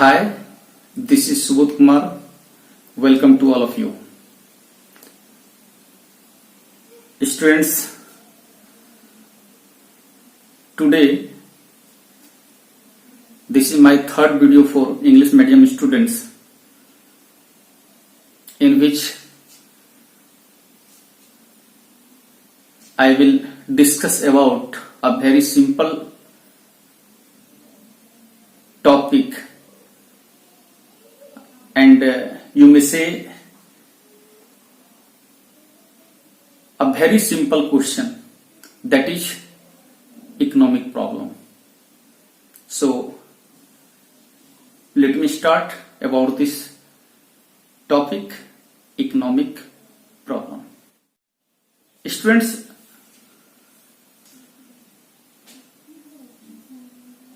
Hi, this is Subodh Kumar. Welcome to all of you. Students, today this is my third video for English medium students, in which I will discuss about a very simple topic, and you may say a very simple question, that is economic problem. So let me start about this topic, economic problem. Students,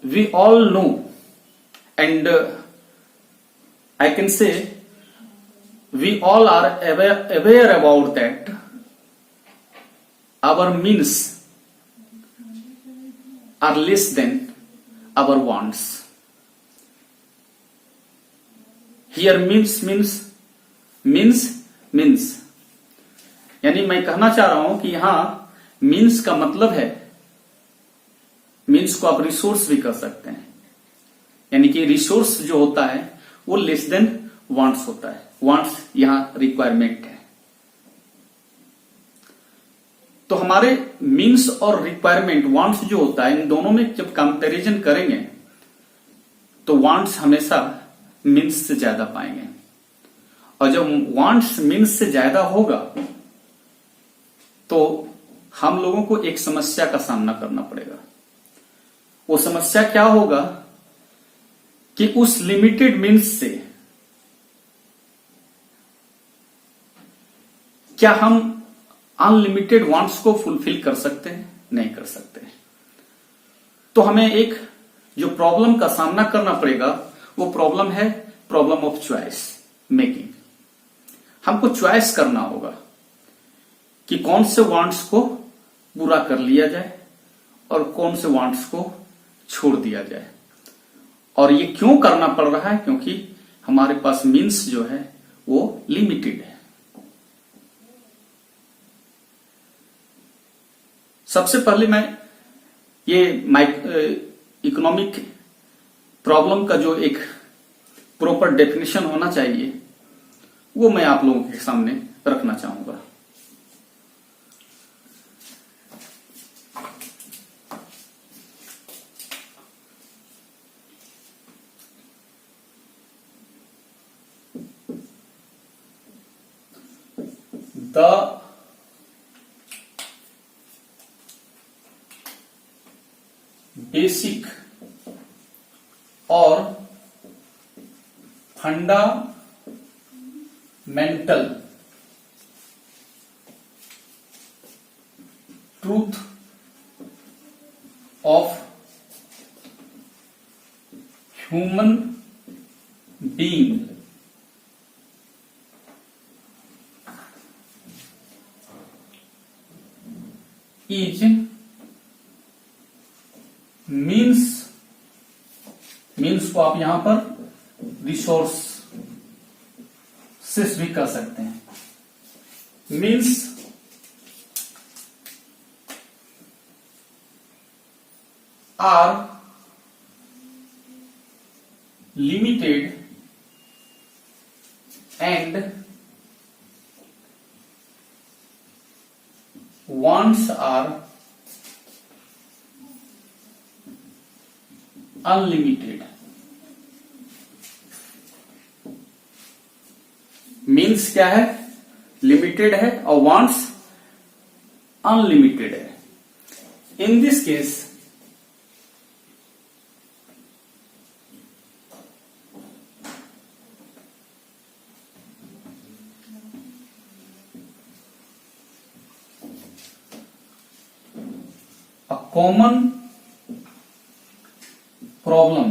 we all know, and I can say we all are aware about that our means are less than our wants. Here means यानी मैं कहना चाह रहा हूं कि यहां means का मतलब है, मीन्स को आप रिसोर्स भी कर सकते हैं, यानी कि रिसोर्स जो होता है वो लेस देन वांट्स होता है. वांट्स यहां रिक्वायरमेंट है. तो हमारे मीन्स और रिक्वायरमेंट, वांट्स जो होता है, इन दोनों में जब कंपैरिजन करेंगे तो वांट्स हमेशा मीन्स से ज्यादा पाएंगे. और जब वांट्स मीन्स से ज्यादा होगा तो हम लोगों को एक समस्या का सामना करना पड़ेगा. वो समस्या क्या होगा कि उस लिमिटेड मीन्स से क्या हम अनलिमिटेड वांट्स को फुलफिल कर सकते हैं? नहीं कर सकते. तो हमें एक जो प्रॉब्लम का सामना करना पड़ेगा वो प्रॉब्लम है प्रॉब्लम ऑफ चॉइस मेकिंग. हमको चॉइस करना होगा कि कौन से वांट्स को पूरा कर लिया जाए और कौन से वांट्स को छोड़ दिया जाए. और ये क्यों करना पड़ रहा है? क्योंकि हमारे पास मीन्स जो है वो लिमिटेड है. सबसे पहले मैं ये इकोनॉमिक प्रॉब्लम का जो एक प्रॉपर डेफिनेशन होना चाहिए वो मैं आप लोगों के सामने रखना चाहूंगा. The basic or fundamental truth of human being is means को आप यहां पर रिसोर्सेस भी कर सकते हैं. Means are limited and wants are unlimited. Means क्या है? लिमिटेड है और वांट्स अनलिमिटेड है. In this case a common problem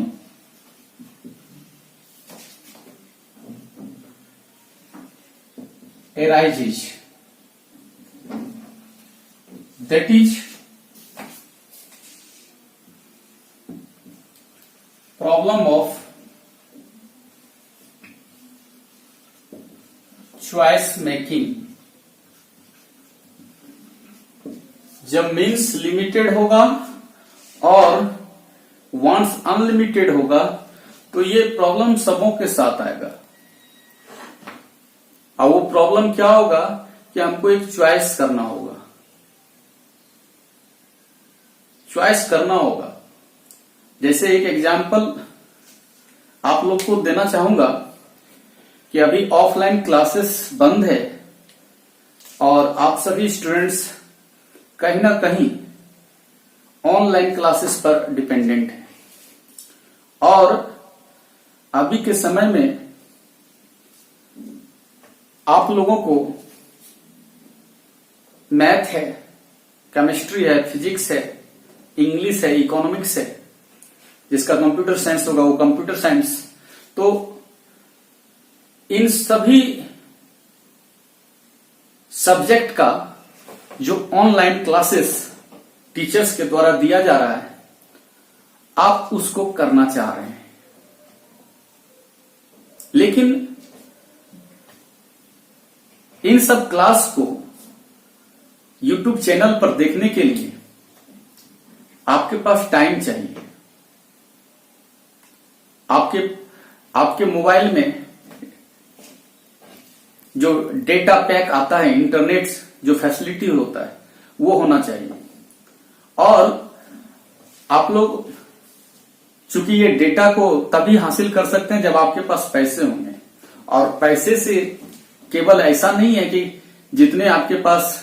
arises, that is problem of choice making, जब मीन्स लिमिटेड होगा और वांट्स अनलिमिटेड होगा तो ये प्रॉब्लम सबों के साथ आएगा। और वो प्रॉब्लम क्या होगा कि हमको एक चॉइस करना होगा, चॉइस करना होगा। जैसे एक एग्जाम्पल आप लोग को देना चाहूंगा कि अभी ऑफलाइन क्लासेस बंद है और आप सभी स्टूडेंट्स कहीं ना कहीं ऑनलाइन क्लासेस पर डिपेंडेंट है। और अभी के समय में आप लोगों को मैथ है, केमिस्ट्री है, फिजिक्स है, इंग्लिश है, इकोनॉमिक्स है, जिसका कंप्यूटर साइंस होगा वो कंप्यूटर साइंस। तो इन सभी सब्जेक्ट का जो ऑनलाइन क्लासेस टीचर्स के द्वारा दिया जा रहा है, आप उसको करना चाह रहे हैं, लेकिन इन सब क्लास को YouTube चैनल पर देखने के लिए आपके पास टाइम चाहिए। आपके मोबाइल में जो डेटा पैक आता है, इंटरनेट जो फैसिलिटी होता है वो होना चाहिए। और आप लोग चूंकि ये डेटा को तभी हासिल कर सकते हैं जब आपके पास पैसे होंगे, और पैसे से केवल ऐसा नहीं है कि जितने आपके पास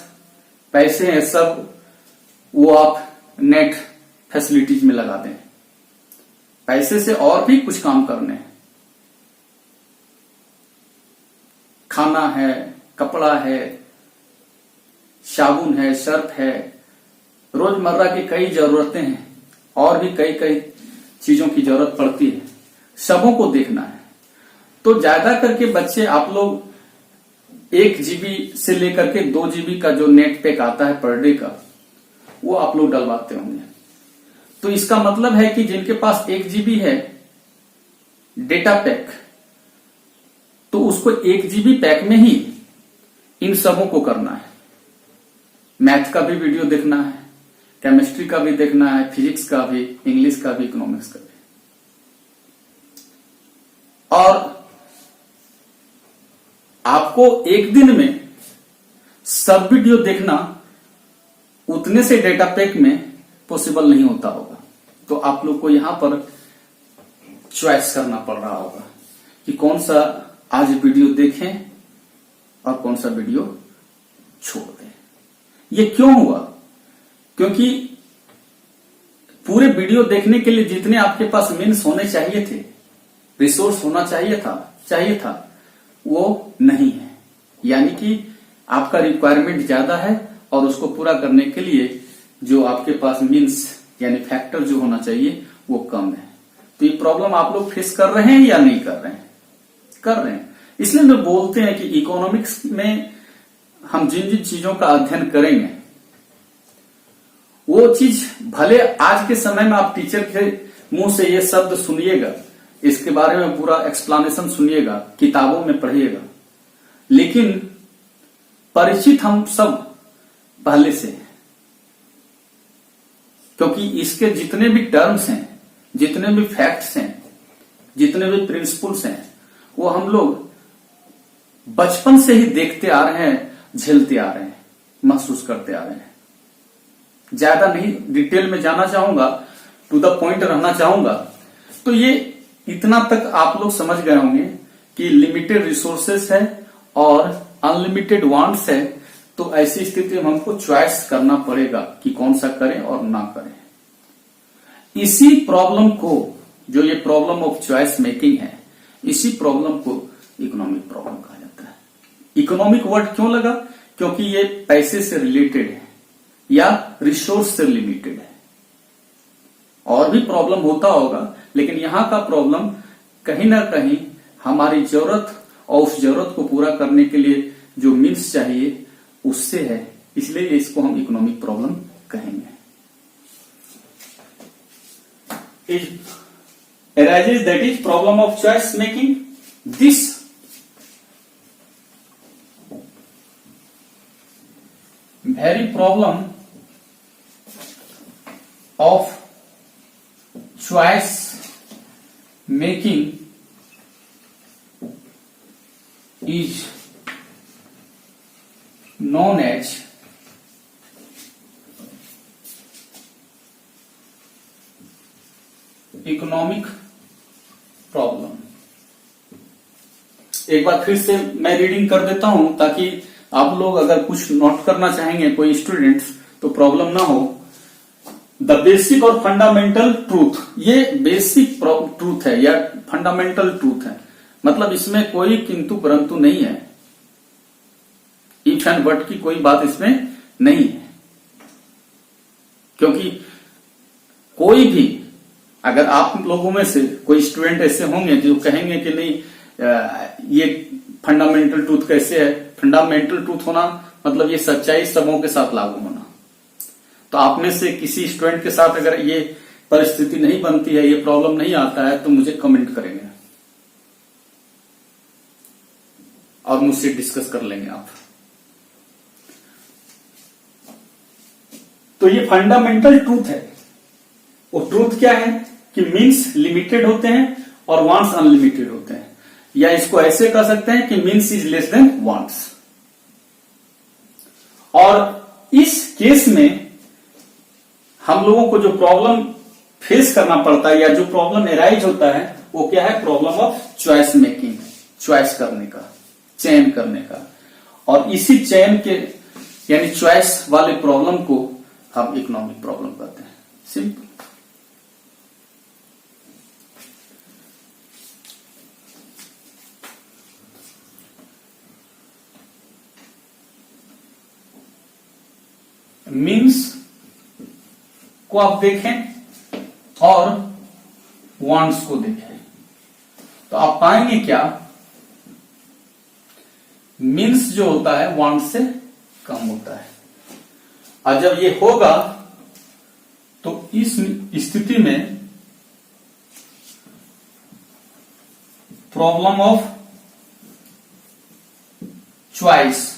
पैसे हैं सब वो आप नेट फैसिलिटीज में लगा दें। पैसे से और भी कुछ काम करने हैं, खाना है, कपड़ा है, साबुन है, सर्फ है, रोजमर्रा की कई जरूरतें हैं और भी कई कई चीजों की जरूरत पड़ती है, सबों को देखना है। तो ज्यादा करके बच्चे आप लोग 1 GB से लेकर के 2 GB का जो नेट पैक आता है पर डे का, वो आप लोग डलवाते होंगे। तो इसका मतलब है कि जिनके पास 1 GB है डेटा पैक, तो उसको 1 GB पैक में ही इन सबों को करना है। मैथ का भी वीडियो देखना है, केमिस्ट्री का भी देखना है, फिजिक्स का भी, इंग्लिश का भी, इकोनॉमिक्स का भी। और आपको एक दिन में सब वीडियो देखना उतने से डेटा पैक में पॉसिबल नहीं होता होगा। तो आप लोग को यहां पर चॉइस करना पड़ रहा होगा कि कौन सा आज वीडियो देखें और कौन सा वीडियो छोड़ दें। ये क्यों हुआ? क्योंकि पूरे वीडियो देखने के लिए जितने आपके पास मीन्स होने चाहिए थे, रिसोर्स होना चाहिए था वो नहीं है। यानी कि आपका रिक्वायरमेंट ज्यादा है और उसको पूरा करने के लिए जो आपके पास मीन्स यानी फैक्टर जो होना चाहिए वो कम है। तो ये प्रॉब्लम आप लोग फेस कर रहे हैं या नहीं कर रहे हैं? कर रहे हैं। इसलिए लोग बोलते हैं कि इकोनॉमिक्स में हम जिन जिन चीजों का अध्ययन करेंगे वो चीज भले आज के समय में आप टीचर के मुंह से ये शब्द सुनिएगा, इसके बारे में पूरा एक्सप्लेनेशन सुनिएगा, किताबों में पढ़िएगा, लेकिन परिचित हम सब पहले से हैं। क्योंकि इसके जितने भी टर्म्स हैं, जितने भी फैक्ट्स हैं, जितने भी प्रिंसिपल्स हैं, वो हम लोग बचपन से ही देखते आ रहे हैं, झेलते आ रहे हैं, महसूस करते आ रहे हैं। ज्यादा नहीं डिटेल में जाना चाहूंगा, टू द पॉइंट रहना चाहूंगा। तो ये इतना तक आप लोग समझ गए होंगे कि लिमिटेड रिसोर्सेस है और अनलिमिटेड वांट्स है। तो ऐसी स्थिति में हमको चॉइस करना पड़ेगा कि कौन सा करें और ना करें। इसी प्रॉब्लम को, जो ये प्रॉब्लम ऑफ चॉइस मेकिंग है, इसी प्रॉब्लम को इकोनॉमिक प्रॉब्लम कहा जाता है। इकोनॉमिक वर्ड क्यों लगा? क्योंकि ये पैसे से रिलेटेड है या रिसोर्स से लिमिटेड है। और भी प्रॉब्लम होता होगा, लेकिन यहां का प्रॉब्लम कहीं ना कहीं हमारी जरूरत और उस जरूरत को पूरा करने के लिए जो मीन्स चाहिए उससे है, इसलिए इसको हम इकोनॉमिक प्रॉब्लम कहेंगे। arises that is problem of choice making. This very problem of choice making is known as economic problem. एक बार फिर से मैं रीडिंग कर देता हूं ताकि आप लोग अगर कुछ नोट करना चाहेंगे कोई स्टूडेंट्स तो प्रॉब्लम ना हो। द बेसिक और फंडामेंटल ट्रूथ, ये बेसिक ट्रूथ है या फंडामेंटल ट्रूथ है, मतलब इसमें कोई किंतु परंतु नहीं है, इफ एंड बट की कोई बात इसमें नहीं है। क्योंकि कोई भी, अगर आप लोगों में से कोई स्टूडेंट ऐसे होंगे जो कहेंगे कि नहीं ये फंडामेंटल ट्रूथ कैसे है, फंडामेंटल ट्रूथ होना मतलब ये सच्चाई सबों के साथ लागू होना। तो आप में से किसी स्टूडेंट के साथ अगर ये परिस्थिति नहीं बनती है, ये प्रॉब्लम नहीं आता है, तो मुझे कमेंट करेंगे और मुझसे डिस्कस कर लेंगे आप। तो ये फंडामेंटल ट्रूथ है। वो ट्रूथ क्या है कि मीन्स लिमिटेड होते हैं और वांट्स अनलिमिटेड होते हैं, या इसको ऐसे कह सकते हैं कि means is less than wants. और इस केस में हम लोगों को जो प्रॉब्लम फेस करना पड़ता है या जो प्रॉब्लम एराइज होता है वो क्या है, problem of choice making, choice करने का, चयन करने का। और इसी चयन के यानी चॉइस वाले प्रॉब्लम को हम इकोनॉमिक प्रॉब्लम कहते हैं। सिंपल। मीन्स को आप देखें और वांट्स को देखें तो आप पाएंगे क्या, मीन्स जो होता है वांट से कम होता है। और जब ये होगा तो इस स्थिति में problem of choice,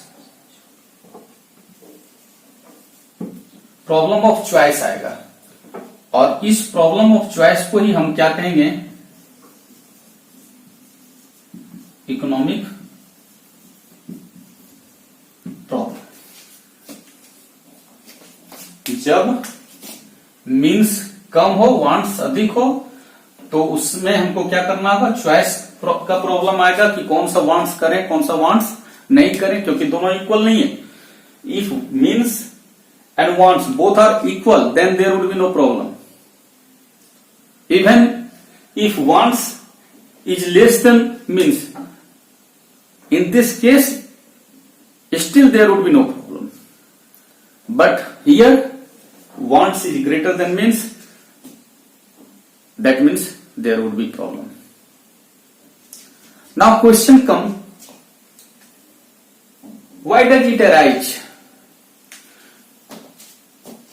problem of choice आएगा। और इस प्रॉब्लम ऑफ चॉइस को ही हम क्या कहेंगे, इकोनॉमिक प्रॉब्लम। जब मीन्स कम हो, वांट्स अधिक हो, तो उसमें हमको क्या करना होगा, चॉइस का प्रॉब्लम आएगा कि कौन सा वांट्स करें कौन सा वांट्स नहीं करें, क्योंकि दोनों इक्वल नहीं है। If means and wants both are equal, then there would be no problem. Even if wants is less than means, in this case still there would be no problem. But here wants is greater than means, that means there would be problem. Now question come, why does it arise?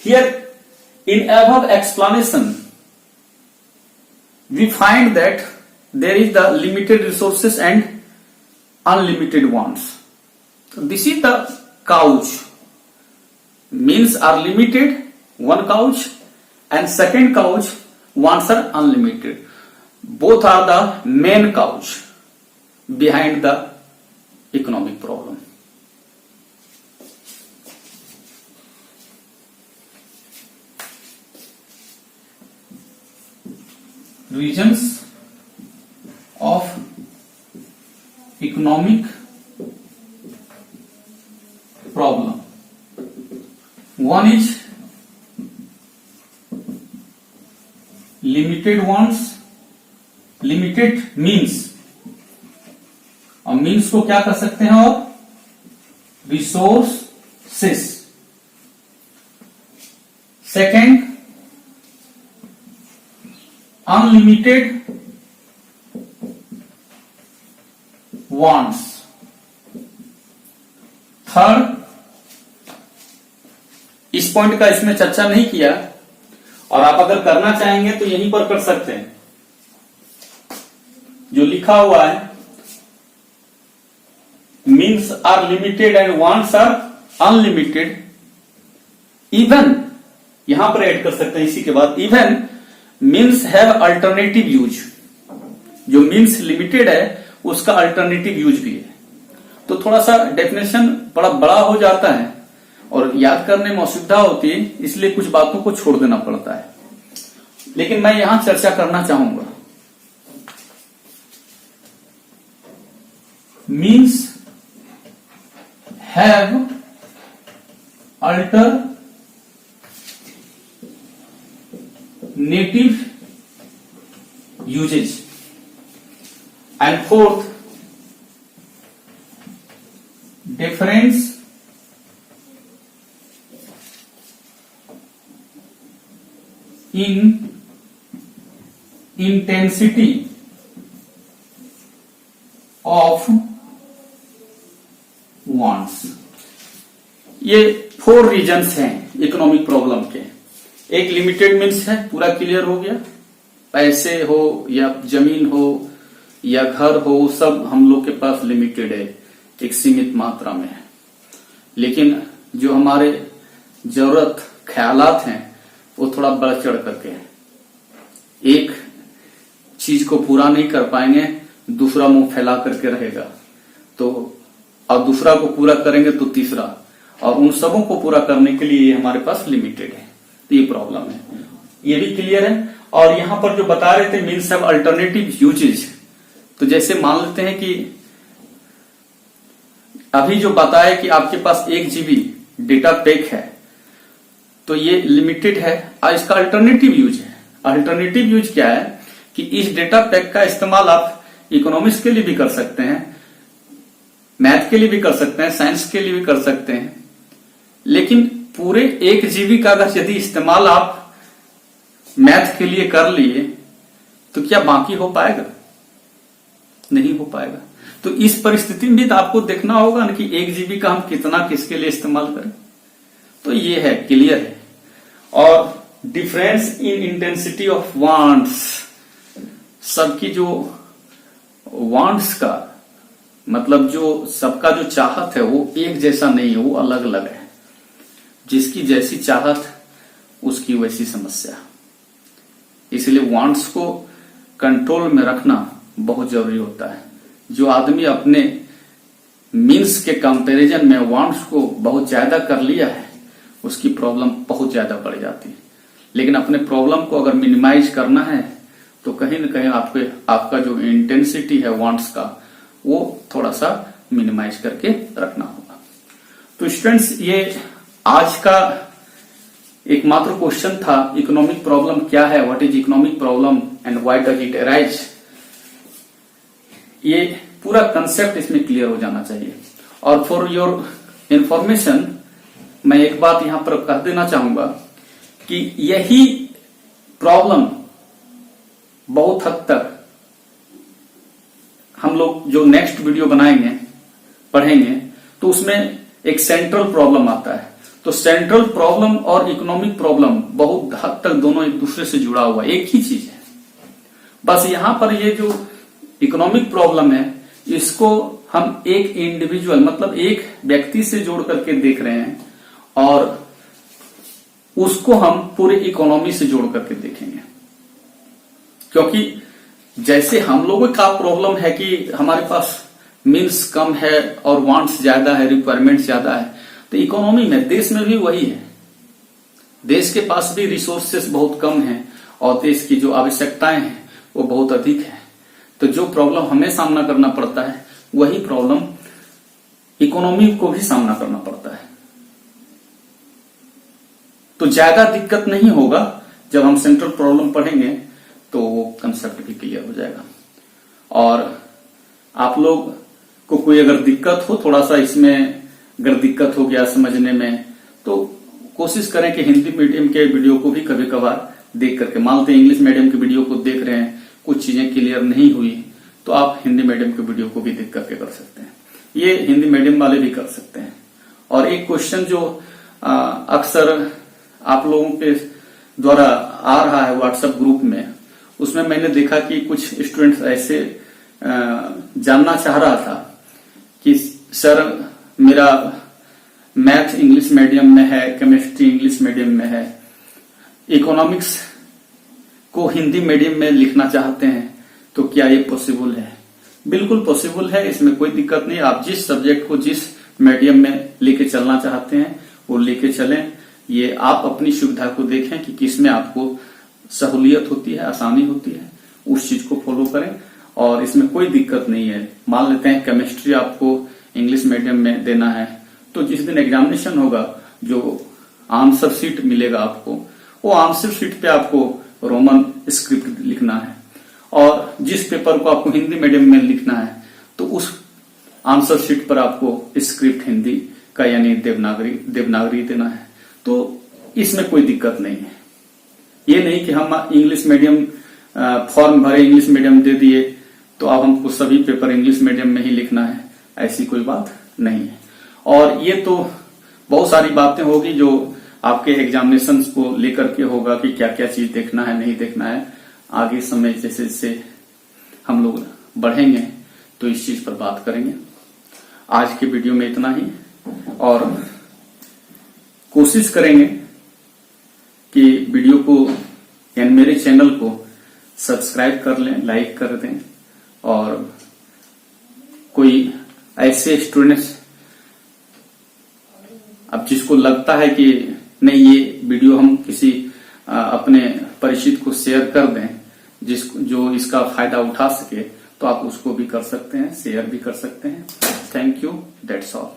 Here, in above explanation, we find that there is the limited resources and unlimited wants. So this is the couch. Means are limited, one couch, and second couch wants are unlimited. Both are the main couch behind the economic problem. Reasons of economic problem. One is limited wants, limited means, और means को क्या कर सकते हैं, और resources. Second, unlimited wants. Third, इस point का इसमें चर्चा नहीं किया और आप अगर करना चाहेंगे तो यहीं पर कर सकते हैं, जो लिखा हुआ है means are limited and wants are unlimited, even यहां पर ऐड कर सकते हैं इसी के बाद, even means have alternative use. जो मीन्स लिमिटेड है उसका अल्टरनेटिव यूज भी है। तो थोड़ा सा डेफिनेशन बड़ा बड़ा हो जाता है और याद करने में असुविधा होती है, इसलिए कुछ बातों को छोड़ देना पड़ता है। लेकिन मैं यहां चर्चा करना चाहूंगा, means have alternative usages. And fourth, difference in intensity of wants। ये 4 रीजन्स हैं इकोनॉमिक प्रॉब्लम के। एक लिमिटेड मीन्स है, पूरा क्लियर हो गया, पैसे हो या जमीन हो या घर हो, सब हम लोग के पास लिमिटेड है, एक सीमित मात्रा में है। लेकिन जो हमारे जरूरत ख्यालात हैं वो थोड़ा बढ़ चढ़ करके है। एक चीज को पूरा नहीं कर पाएंगे, दूसरा मुंह फैला करके रहेगा, तो और दूसरा को पूरा करेंगे तो तीसरा, और उन सबों को पूरा करने के लिए हमारे पास लिमिटेड है। तो ये प्रॉब्लम है, ये भी क्लियर है। और यहां पर जो बता रहे थे मीन्स ऑफ अल्टरनेटिव यूजेज, तो जैसे मान लेते हैं कि अभी जो बताया कि आपके पास 1 GB डेटा पैक है, तो ये लिमिटेड है और इसका अल्टरनेटिव यूज है। अल्टरनेटिव यूज क्या है कि इस डेटा पैक का इस्तेमाल आप इकोनॉमिक्स के लिए भी कर सकते हैं, मैथ के लिए भी कर सकते हैं, साइंस के लिए भी कर सकते हैं। लेकिन पूरे 1 GB का अगर यदि इस्तेमाल आप मैथ के लिए कर लिए तो क्या बाकी हो पाएगा? नहीं हो पाएगा। तो इस परिस्थिति में भी तो आपको देखना होगा ना कि 1 GB का हम कितना किसके लिए इस्तेमाल करें। तो ये है, क्लियर है। और difference in intensity of wants, सबकी जो वांट्स का मतलब जो सबका जो चाहत है वो एक जैसा नहीं है, वो अलग अलग है। जिसकी जैसी चाहत उसकी वैसी समस्या। इसलिए वांट्स को कंट्रोल में रखना बहुत जरूरी होता है। जो आदमी अपने मीन्स के कंपैरिजन में वांट्स को बहुत ज्यादा कर लिया है उसकी प्रॉब्लम बहुत ज्यादा बढ़ जाती है। लेकिन अपने प्रॉब्लम को अगर मिनिमाइज करना है तो कहीं ना कहीं आपका जो इंटेंसिटी है वांट्स का वो थोड़ा सा मिनिमाइज करके रखना होगा। तो स्टूडेंट्स, ये आज का एकमात्र क्वेश्चन था, इकोनॉमिक प्रॉब्लम क्या है, what is economic problem and why does it arise. ये पूरा कंसेप्ट इसमें क्लियर हो जाना चाहिए। और फॉर योर इंफॉर्मेशन मैं एक बात यहां पर कह देना चाहूंगा कि यही प्रॉब्लम बहुत हद तक हम लोग जो नेक्स्ट वीडियो बनाएंगे पढ़ेंगे तो उसमें एक सेंट्रल प्रॉब्लम आता है। तो सेंट्रल प्रॉब्लम और इकोनॉमिक प्रॉब्लम बहुत हद तक दोनों एक दूसरे से जुड़ा हुआ एक ही चीज है। बस यहां पर ये जो इकोनॉमिक प्रॉब्लम है इसको हम एक इंडिविजुअल मतलब एक व्यक्ति से जोड़ करके देख रहे हैं और उसको हम पूरे इकोनॉमी से जोड़ करके देखेंगे। क्योंकि जैसे हम लोगों का प्रॉब्लम है कि हमारे पास मीन्स कम है और वांट्स ज्यादा है, रिक्वायरमेंट ज्यादा है, तो इकोनॉमी में देश में भी वही है। देश के पास भी रिसोर्सेस बहुत कम है और देश की जो आवश्यकताएं हैं वो बहुत अधिक है। तो जो प्रॉब्लम हमें सामना करना पड़ता है वही प्रॉब्लम इकोनॉमी को भी सामना करना पड़ता है। तो ज्यादा दिक्कत नहीं होगा, जब हम सेंट्रल प्रॉब्लम पढ़ेंगे तो वो कंसेप्ट भी क्लियर हो जाएगा। और आप लोग को कोई अगर दिक्कत हो थोड़ा सा इसमें, अगर दिक्कत हो गया समझने में, तो कोशिश करें कि हिंदी मीडियम के वीडियो को भी कभी कभार देख करके, मान लेते हैं इंग्लिश मीडियम के वीडियो को देख रहे हैं, कुछ चीजें क्लियर नहीं हुई तो आप हिंदी मीडियम के वीडियो को भी देख करके कर सकते हैं। ये हिंदी मीडियम वाले भी कर सकते हैं। और एक क्वेश्चन जो अक्सर आप लोगों के द्वारा आ रहा है व्हाट्सएप ग्रुप में, उसमें मैंने देखा कि कुछ स्टूडेंट्स ऐसे जानना चाह रहा था कि सर मेरा मैथ इंग्लिश मीडियम में है, केमिस्ट्री इंग्लिश मीडियम में है, इकोनॉमिक्स को हिंदी मीडियम में लिखना चाहते हैं, तो क्या ये पॉसिबल है? बिल्कुल पॉसिबल है, इसमें कोई दिक्कत नहीं। आप जिस सब्जेक्ट को जिस मीडियम में लेके चलना चाहते हैं वो लेके चलें। ये आप अपनी सुविधा को देखें कि किसमें आपको सहूलियत होती है, आसानी होती है, उस चीज को फॉलो करें और इसमें कोई दिक्कत नहीं है। मान लेते हैं केमिस्ट्री आपको इंग्लिश मीडियम में देना है, तो जिस दिन एग्जामिनेशन होगा जो आंसर शीट मिलेगा आपको, वो आंसर शीट पे आपको रोमन स्क्रिप्ट लिखना है और जिस पेपर को आपको हिंदी मीडियम में लिखना है तो उस आंसर शीट पर आपको स्क्रिप्ट हिंदी का यानी देवनागरी देना है। तो इसमें कोई दिक्कत नहीं है। ये नहीं कि हम इंग्लिश मीडियम फॉर्म भरे, इंग्लिश मीडियम दे दिए तो अब हमको सभी पेपर इंग्लिश मीडियम में ही लिखना है, ऐसी कोई बात नहीं है। और ये तो बहुत सारी बातें होगी जो आपके एग्जामिनेशन को लेकर के होगा कि क्या क्या चीज देखना है, नहीं देखना है। आगे समय जैसे जैसे हम लोग बढ़ेंगे तो इस चीज पर बात करेंगे। आज के वीडियो में इतना ही और कोशिश करेंगे कि वीडियो को यानी मेरे चैनल को सब्सक्राइब कर लें, लाइक कर दें और कोई ऐसे स्टूडेंट्स अब जिसको लगता है कि नहीं ये वीडियो हम किसी अपने परिचित को शेयर कर दें जो इसका फायदा उठा सके, तो आप उसको भी कर सकते हैं, शेयर भी कर सकते हैं। Thank you, that's all.